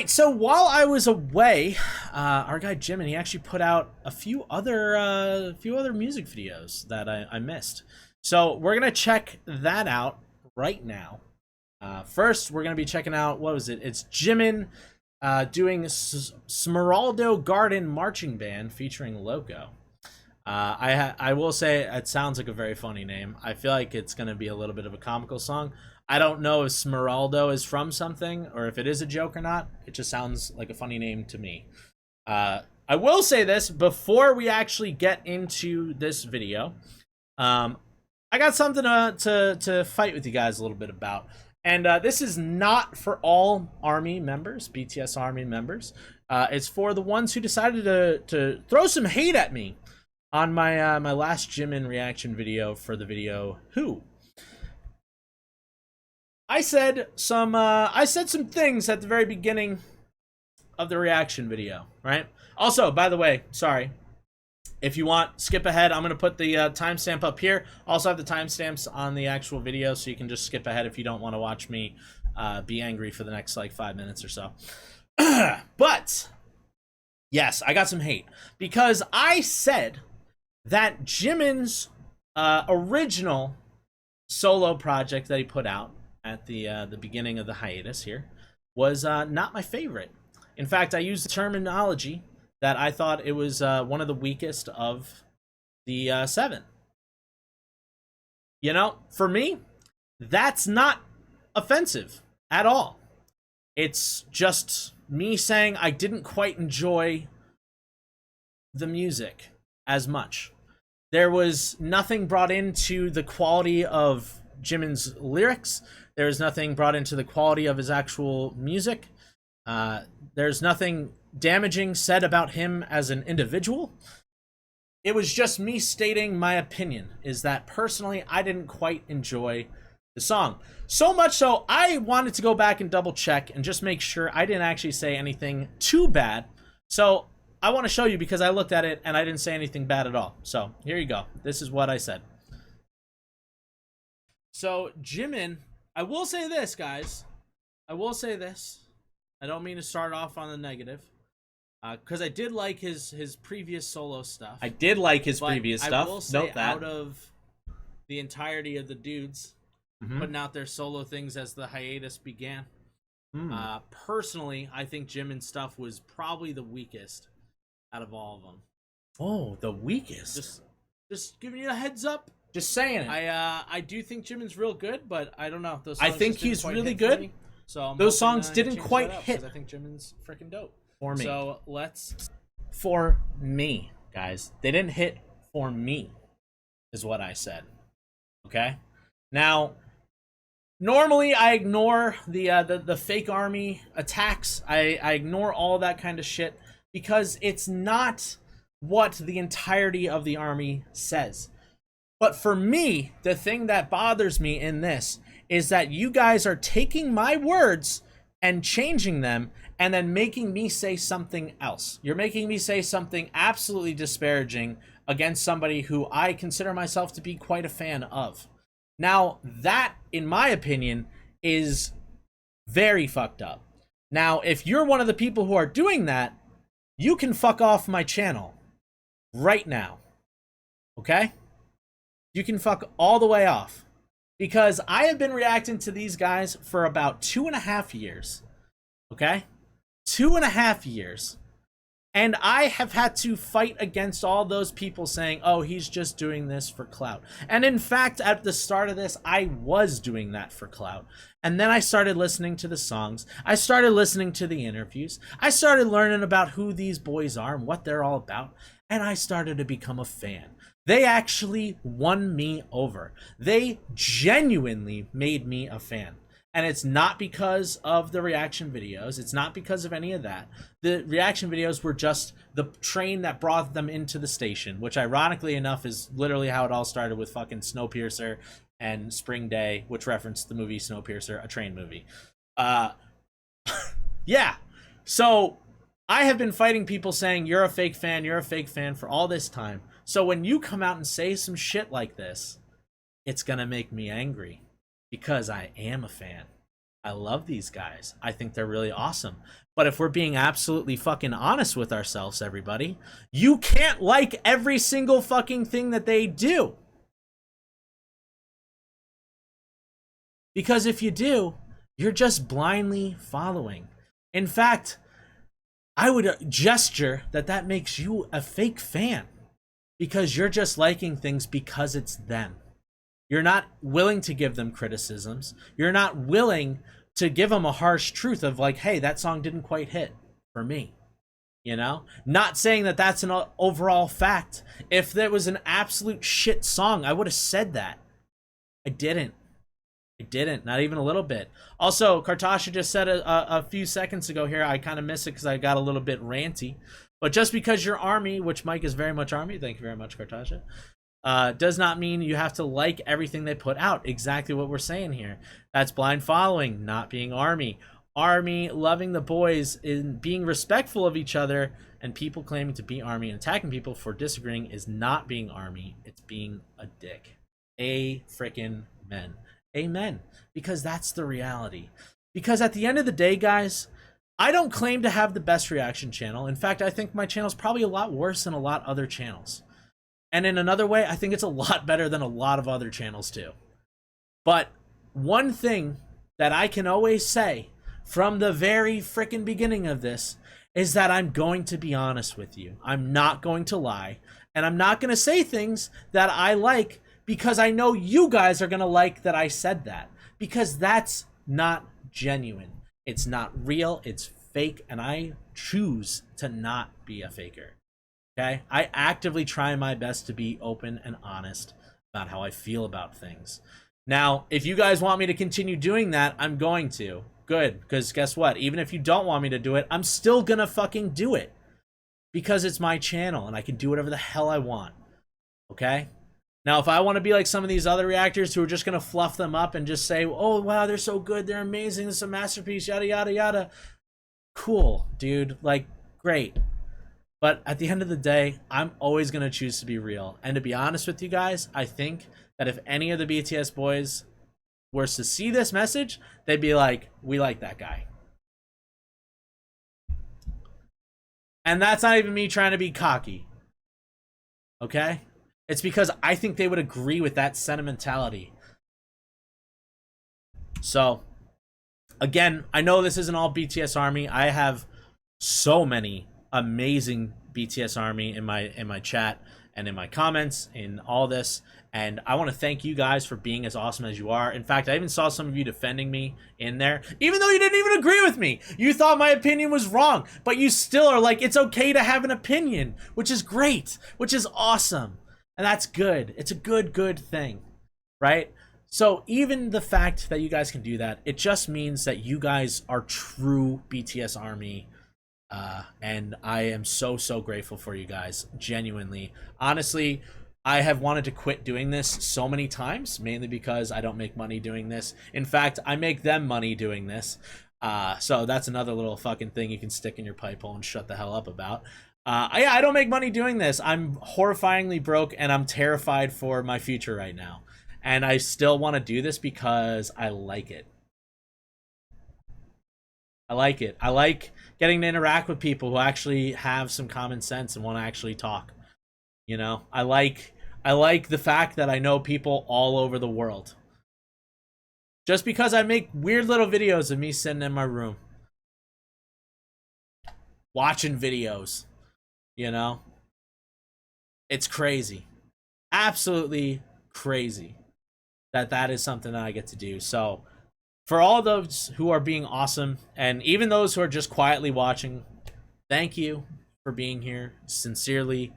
right, so while I was away, our guy Jimin, he actually put out a few other music videos that I missed. So we're gonna check that out right now. First, we're gonna be checking out, what was it? It's Jimin doing Smeraldo Garden Marching Band featuring Loco. I will say it sounds like a very funny name. I feel like it's going to be a little bit of a comical song. I don't know if Smeraldo is from something or if it is a joke or not. It just sounds like a funny name to me. I will say this before we actually get into this video. I got something to fight with you guys a little bit about. And this is not for all ARMY members, BTS ARMY members. It's for the ones who decided to throw some hate at me on my my last Jimin reaction video for the video Who. I said some things at the very beginning of the reaction video, right? Also, by the way, sorry. If you want, skip ahead. I'm going to put the timestamp up here. Also have the timestamps on the actual video, so you can just skip ahead if you don't want to watch me be angry for the next, like, 5 minutes or so. But, yes, I got some hate. Because I said that Jimin's original solo project that he put out at the beginning of the hiatus here was not my favorite. In fact, I used the terminology that I thought it was one of the weakest of the 7. You know, for me, that's not offensive at all. It's just me saying I didn't quite enjoy the music as much. There was nothing brought into the quality of Jimin's lyrics. There was nothing brought into the quality of his actual music. There's nothing damaging said about him as an individual. It was just me stating my opinion, is that personally I didn't quite enjoy the song. So much so I wanted to go back and double check and just make sure I didn't actually say anything too bad. So I want to show you because I looked at it and I didn't say anything bad at all. So here you go. This is what I said. So Jimin, I will say this, guys. I will say this. I don't mean to start off on the negative. Because I did like his previous solo stuff. I did like his previous stuff. I will say, note that. Out of the entirety of the dudes putting out their solo things as the hiatus began, personally, I think Jimin's stuff was probably the weakest out of all of them. Oh, the weakest. Just giving you a heads up. Just saying it. I do think Jimin's real good, but I don't know. Those songs I think he's really good. So those songs didn't quite hit. I think Jimin's freaking dope. For me. So let's. For me, guys. They didn't hit for me, is what I said. Okay? Now, normally I ignore the fake ARMY attacks. I ignore all that kind of shit because it's not what the entirety of the ARMY says. But for me, the thing that bothers me in this is that you guys are taking my words and changing them and then making me say something else. You're making me say something absolutely disparaging against somebody who I consider myself to be quite a fan of. Now, that, in my opinion, is very fucked up. Now, if you're one of the people who are doing that, you can fuck off my channel right now. Okay? You can fuck all the way off. Because I have been reacting to these guys for about 2.5 years. Okay? 2.5 years. And I have had to fight against all those people saying, oh, he's just doing this for clout. And in fact, at the start of this, I was doing that for clout. And then I started listening to the songs. I started listening to the interviews. I started learning about who these boys are and what they're all about. And I started to become a fan. They actually won me over. They genuinely made me a fan. And it's not because of the reaction videos. It's not because of any of that. The reaction videos were just the train that brought them into the station, which ironically enough is literally how it all started with fucking Snowpiercer and Spring Day, which referenced the movie Snowpiercer, a train movie. Yeah. So I have been fighting people saying you're a fake fan for all this time. So when you come out and say some shit like this, it's gonna make me angry because I am a fan. I love these guys. I think they're really awesome. But if we're being absolutely fucking honest with ourselves, everybody, you can't like every single fucking thing that they do. Because if you do, you're just blindly following. In fact, I would gesture that that makes you a fake fan. Because you're just liking things because it's them. You're not willing to give them criticisms. You're not willing to give them a harsh truth of like, hey, that song didn't quite hit for me. You know? Not saying that that's an overall fact. If there was an absolute shit song, I would have said that. I didn't. Not even a little bit. Also, Kartasha just said a few seconds ago here, I kind of missed it because I got a little bit ranty. But just because you're Army, which Mike is very much Army, thank you very much, Kartasha, does not mean you have to like everything they put out. Exactly what we're saying here. That's blind following, not being Army. Army, loving the boys, in being respectful of each other, and people claiming to be Army and attacking people for disagreeing is not being Army. It's being a dick. A frickin' men. Amen. Because that's the reality. Because at the end of the day, guys, I don't claim to have the best reaction channel. In fact, I think my channel's probably a lot worse than a lot other channels. And in another way, I think it's a lot better than a lot of other channels too. But one thing that I can always say from the very frickin' beginning of this is that I'm going to be honest with you. I'm not going to lie. And I'm not going to say things that I like because I know you guys are going to like that I said that. Because that's not genuine. It's not real. It's fake. And I choose to not be a faker. Okay? I actively try my best to be open and honest about how I feel about things. Now, if you guys want me to continue doing that, I'm going to. Good. Because guess what? Even if you don't want me to do it, I'm still going to fucking do it. Because it's my channel and I can do whatever the hell I want. Okay? Now, if I want to be like some of these other reactors who are just going to fluff them up and just say, oh, wow, they're so good, they're amazing, this is a masterpiece, yada, yada, yada. Cool, dude. Like, great. But at the end of the day, I'm always going to choose to be real. And to be honest with you guys, I think that if any of the BTS boys were to see this message, they'd be like, we like that guy. And that's not even me trying to be cocky. Okay? It's because I think they would agree with that sentimentality. So, again, I know this isn't all BTS Army. I have so many amazing BTS Army in my chat and in my comments in all this, and I want to thank you guys for being as awesome as you are. In fact, I even saw some of you defending me in there, even though you didn't even agree with me. You thought my opinion was wrong, but you still are like, it's okay to have an opinion, which is great, which is awesome, and that's good. It's a good thing, right? So even the fact that you guys can do that, it just means that you guys are true BTS Army. And I am so grateful for you guys, genuinely. Honestly, I have wanted to quit doing this so many times, mainly because I don't make money doing this. In fact, I make them money doing this. So that's another little fucking thing you can stick in your pipe hole and shut the hell up about. I don't make money doing this. I'm horrifyingly broke and I'm terrified for my future right now. And I still want to do this because I like it. I like it. I like getting to interact with people who actually have some common sense and want to actually talk. You know, I like the fact that I know people all over the world. Just because I make weird little videos of me sitting in my room watching videos, you know? It's crazy. Absolutely crazy that is something that I get to do. So, for all those who are being awesome, and even those who are just quietly watching, thank you for being here. Sincerely.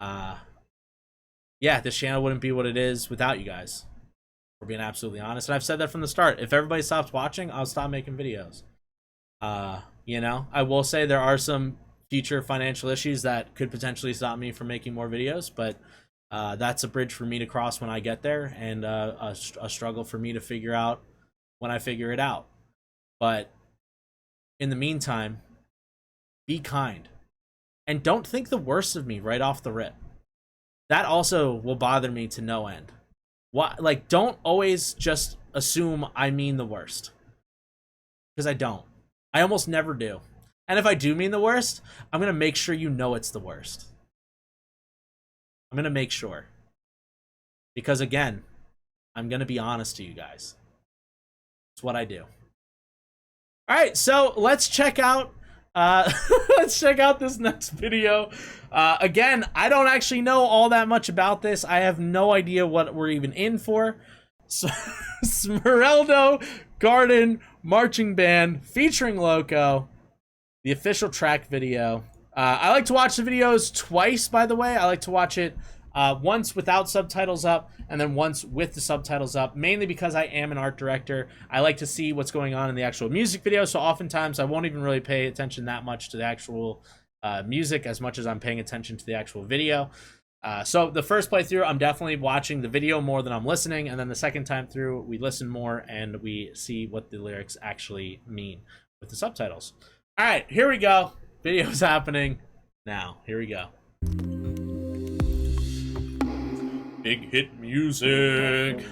Yeah, this channel wouldn't be what it is without you guys. For being absolutely honest. And I've said that from the start. If everybody stops watching, I'll stop making videos. You know, I will say there are some future financial issues that could potentially stop me from making more videos, but that's a bridge for me to cross when I get there, and a struggle for me to figure out when I figure it out. But in the meantime, be kind. And don't think the worst of me right off the rip. That also will bother me to no end. What, like, don't always just assume I mean the worst. because I don't. I almost never do. And if I do mean the worst, I'm going to make sure you know it's the worst. I'm going to make sure. Because again, I'm going to be honest to you guys. It's what I do. All right, so let's check out let's check out this next video. Again, I don't actually know all that much about this. I have no idea what we're even in for. So, Smeraldo Garden Marching Band featuring Loco, the official track video. I like to watch the videos twice, by the way. I like to watch it once without subtitles up and then once with the subtitles up, mainly because I am an art director. I like to see what's going on in the actual music video, so oftentimes I won't even really pay attention that much to the actual music as much as I'm paying attention to the actual video. So the first playthrough, I'm definitely watching the video more than I'm listening, and then the second time through, we listen more and we see what the lyrics actually mean with the subtitles. All right, here we go. Video's happening now. Here we go. Big hit music.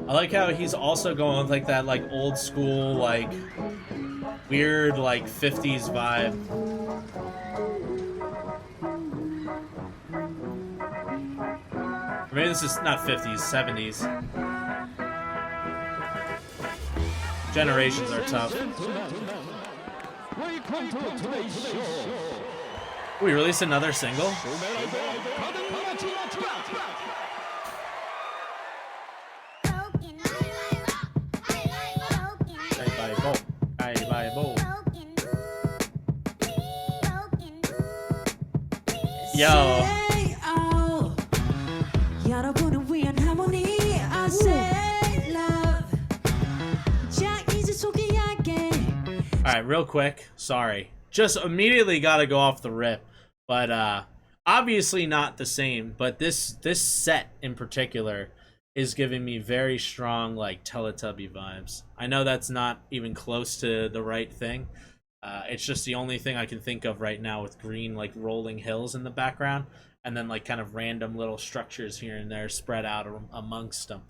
I like how he's also going with like that like old school like weird like 50s vibe. Or maybe this is not 50s, 70s. Generations are tough. We released another single? Yo. Alright, real quick. Sorry. Just immediately gotta go off the rip. But obviously not the same. But this set in particular is giving me very strong like Teletubby vibes. I know that's not even close to the right thing. It's just the only thing I can think of right now with green like rolling hills in the background, and then like kind of random little structures here and there spread out amongst them.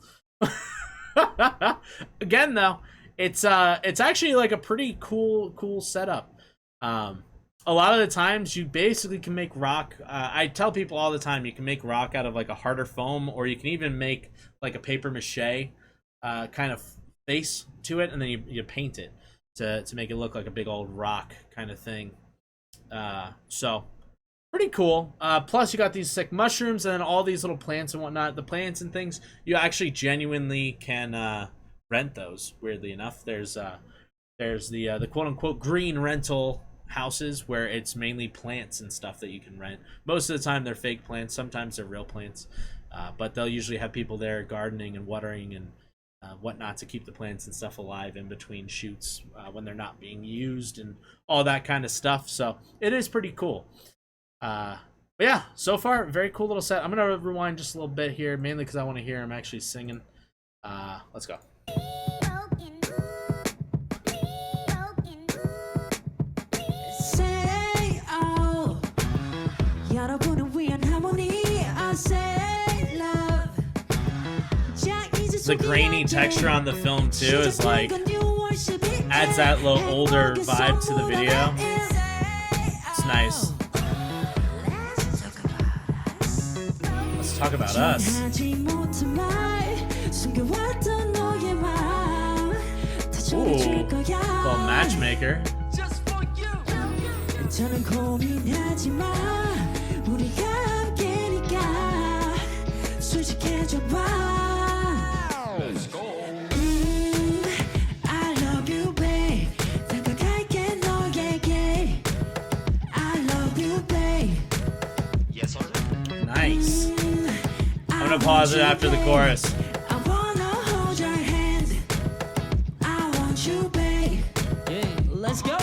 Again, though, it's actually like a pretty cool setup. A lot of the times you basically can make rock. I tell people all the time you can make rock out of like a harder foam, or you can even make like a paper mache kind of face to it, and then you paint it to make it look like a big old rock kind of thing. So pretty cool. Plus you got these sick mushrooms and then all these little plants and whatnot. The plants and things, you actually genuinely can rent those, weirdly enough. There's the quote-unquote green rental houses where it's mainly plants and stuff that you can rent. Most of the time they're fake plants, sometimes they're real plants, but they'll usually have people there gardening and watering and whatnot to keep the plants and stuff alive in between shoots when they're not being used and all that kind of stuff. So it is pretty cool. But yeah, so far very cool little set. I'm gonna rewind just a little bit here, mainly because I want to hear him actually singing. Let's go. The grainy texture on the film too is like adds that little older vibe to the video. It's nice. Let's talk about us. Ooh, little matchmaker. Nice. I'm gonna pause it after the chorus. Let's go.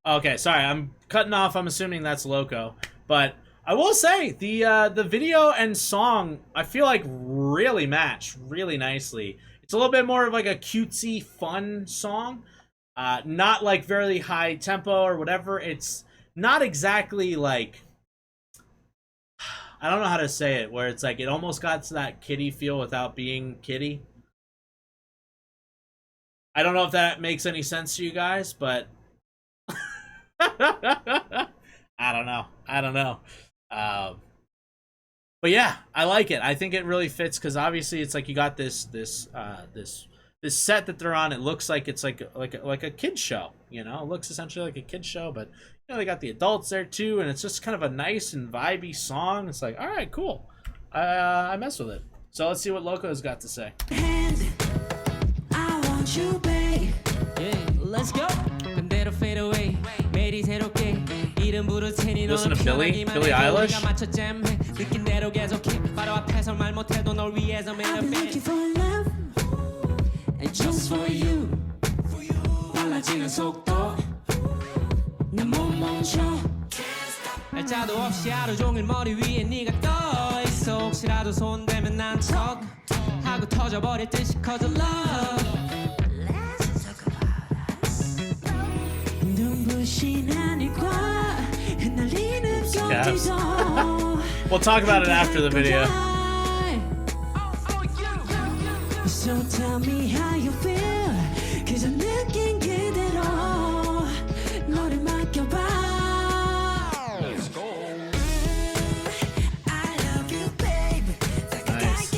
Okay, sorry, I'm cutting off. I'm assuming that's Loco, but I will say the video and song I feel like really match really nicely. It's a little bit more of like a cutesy, fun song, not like very high tempo or whatever. It's not exactly like, I don't know how to say it, where it's like it almost got to that kiddie feel without being kiddie. I don't know if that makes any sense to you guys, but I don't know. I don't know. But yeah, I like it. I think it really fits because obviously it's like you got this set that they're on. It looks like it's like a kid show. You know, it looks essentially like a kid show, but you know they got the adults there too, and it's just kind of a nice and vibey song. It's like, all right, cool. I mess with it. So let's see what Loco's got to say. I want you, babe. Yeah, let's go. Fade away. Listen to Billie Eilish. I'm looking for love, and just for you. 빨라지는 속도, 난 못 멈춰. 날짜도 없이 하루 종일 머리 위에 네가 떠 있어. 혹시라도 손 대면 난 척 하고 터져버릴 듯이 cause of love. We'll talk about it after the video. So tell me how you feel, 'cause I'm looking 그대로 너를 맡겨봐. Let's go. I love you, babe. Nice.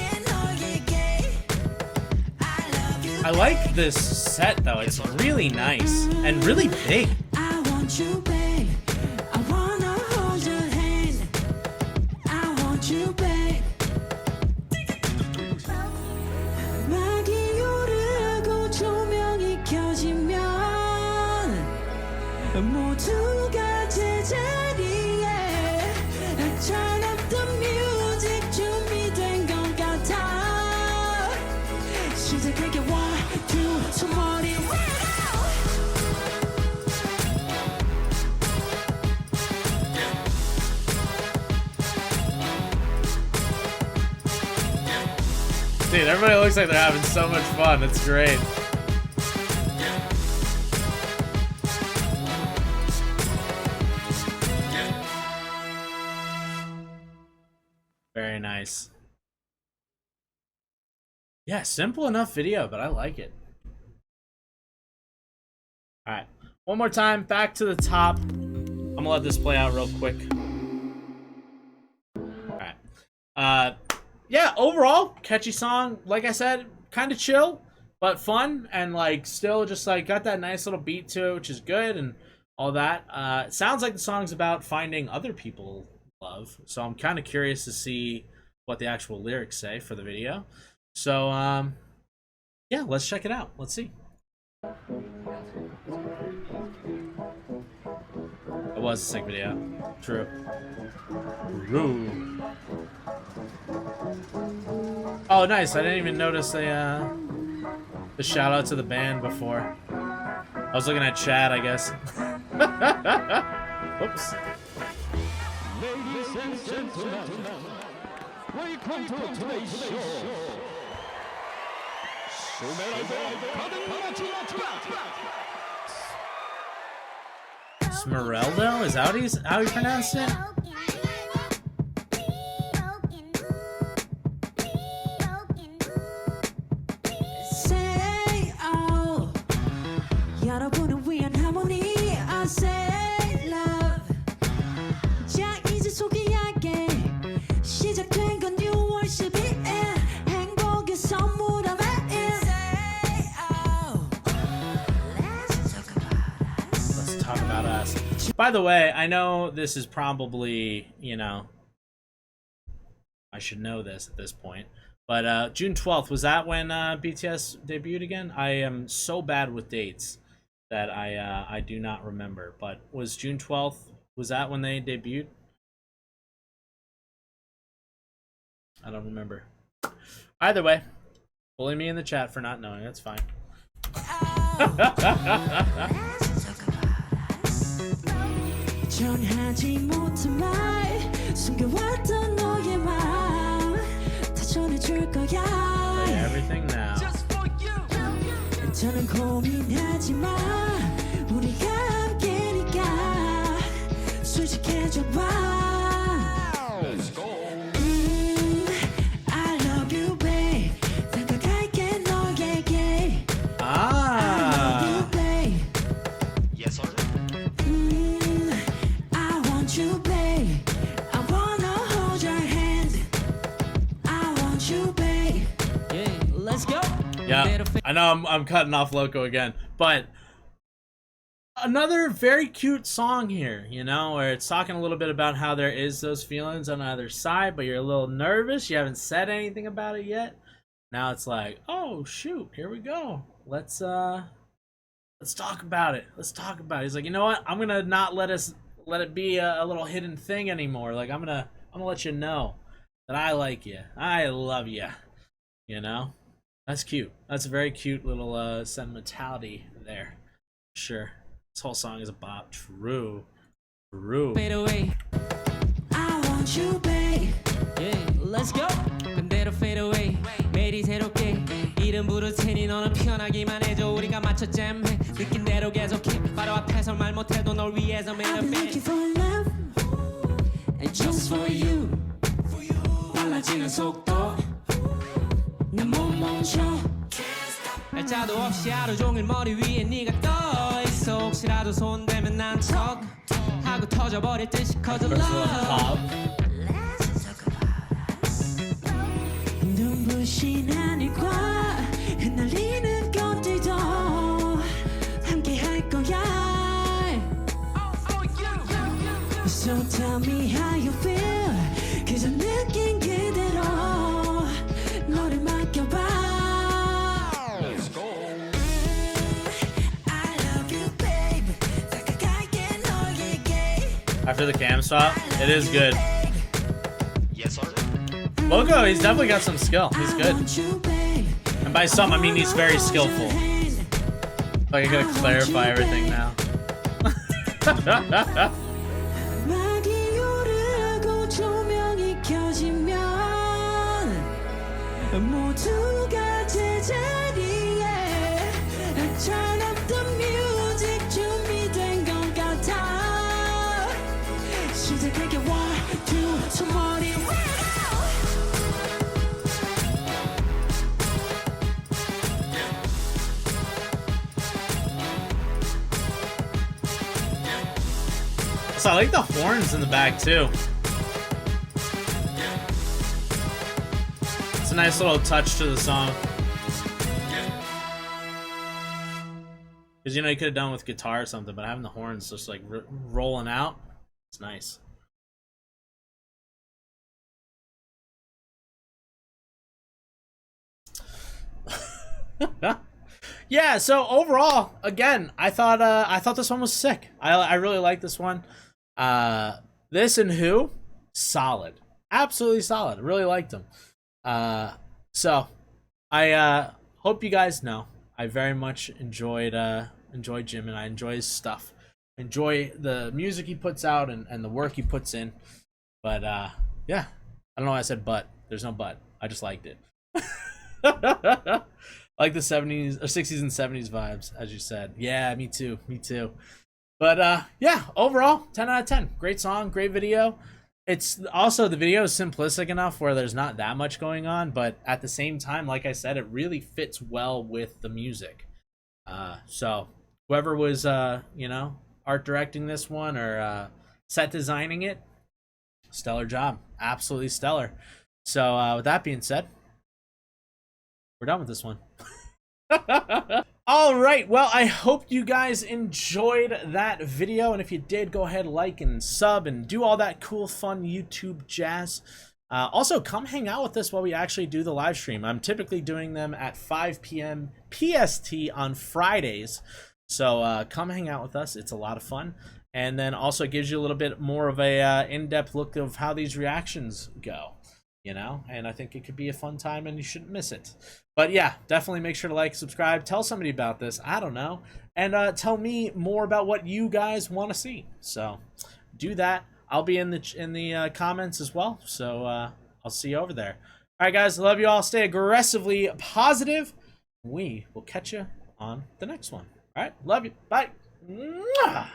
I like this set though. It's really nice and really big. I want you, babe. I wanna hold your hand. I want you, babe. 막이 오르고 조명이 켜지면 모두가 제자리에 Turn up the music 준비된 것 같아. 시작할게 1, 2, somebody right now. Dude, everybody looks like they're having so much fun. It's great. Very nice. Yeah, simple enough video, but I like it. Alright, one more time, back to the top. I'm gonna let this play out real quick. Alright. Yeah, overall, catchy song. Like I said, kind of chill, but fun, and like still just like got that nice little beat to it, which is good, and all that. It sounds like the song's about finding other people love, so I'm kind of curious to see what the actual lyrics say for the video. So, yeah, let's check it out. Let's see. It was a sick video. True. True. Oh, nice. I didn't even notice the shout out to the band before. I was looking at chat, I guess. Oops. Ladies and gentlemen, welcome to today's show. Smeraldo? Is that how you pronounce it? Say oh, 여러분을 위한 harmony. I say love. 자 이제 소개할게. 시작된 건 6월 12일. 행복의 선물함에. Say oh, Let's talk about us. By the way, I know this is probably, you know, I should know this at this point. But June 12th, was that when BTS debuted again? I am so bad with dates that I do not remember. But was June 12th, was that when they debuted? I don't remember. Either way, bully me in the chat for not knowing. That's fine. 전하지 못한 말 숨겨왔던 너의 마음 다 전해줄 거야. Play everything now. 더는 고민하지 마 우리가 함께니까 솔직해져 봐. I love you, babe. 다가갈게 너에게. Ah. want you, babe. Yeah, let's go. Yeah, I know I'm cutting off Loco again, but another very cute song here, you know, where it's talking a little bit about how there is those feelings on either side, but you're a little nervous. You haven't said anything about it yet. Now it's like, oh shoot, here we go. Let's talk about it. Let's talk about it. He's like, you know what? I'm gonna not let it be a little hidden thing anymore. Like I'm gonna let you know that I like you. I love you. You know, that's cute. That's a very cute little sentimentality there. Sure. This whole song is about true. Fade away. I want you, babe. Yeah, let's go. 그대로 fade away. 매일이 새롭게 이름 부를 테니 너는 편하기만 해줘. 우리가 맞춰 잼해. 느낀 대로 계속해. 바로 앞에서 말 못해도 널 위해서 매일 I've been looking for love and just for you. 빨라지는 속도. 내 몸 멈춰. 날짜도 없이 하루 종일 머리 위에 네가 떠 있어. 혹시라도 손 대면 난 척 하고 터져버릴 듯이 커져 love. Let's talk about us. 눈부신 하늘과 흩날리는 꽃들도 함께 할 거야. So tell me how you feel. 그저 느낀 그대로 너를 맡겨봐. After the cam stop, it is good. Yes, sir. Loco, he's definitely got some skill. He's good. And by some, I mean he's very skillful. Like I gotta clarify everything now. 막이 오르고 조명이 켜지면 모두가 제자리에 Turn up the music 준비된 것 같아. 시작할게 1, 2 somebody right now. So I like the horns in the back too. It's a nice little touch to the song. Because, you know, you could have done with guitar or something, but having the horns just like rolling out, it's nice. Yeah, so overall, again, I thought this one was sick. I really like this one. This and Who, solid, absolutely solid. Really liked them. So I hope you guys know I very much enjoyed Jimin. I enjoy his stuff. Enjoy the music he puts out and the work he puts in. But yeah, I don't know why I said but. There's no but. I just liked it. Like the 70s or 60s and 70s vibes, as you said. Yeah, me too. Me too. But yeah, overall, 10 out of 10. Great song, great video. It's also, the video is simplistic enough where there's not that much going on, but at the same time, like I said, it really fits well with the music. So whoever was you know, art directing this one or set designing it, stellar job. Absolutely stellar. So with that being said, we're done with this one. All right, well, I hope you guys enjoyed that video, and if you did, go ahead, like and sub and do all that cool fun YouTube jazz. Also, come hang out with us while we actually do the live stream. I'm typically doing them at 5 p.m. PST on Fridays, so come hang out with us. It's a lot of fun, and then also it gives you a little bit more of a in-depth look of how these reactions go. You know, and I think it could be a fun time and you shouldn't miss it. But yeah, definitely make sure to like, subscribe, tell somebody about this, I don't know, and tell me more about what you guys want to see. So do that. I'll be in the comments as well, so I'll see you over there. All right, guys, love you all. Stay aggressively positive. We will catch you on the next one. All right, love you. Bye. Mwah!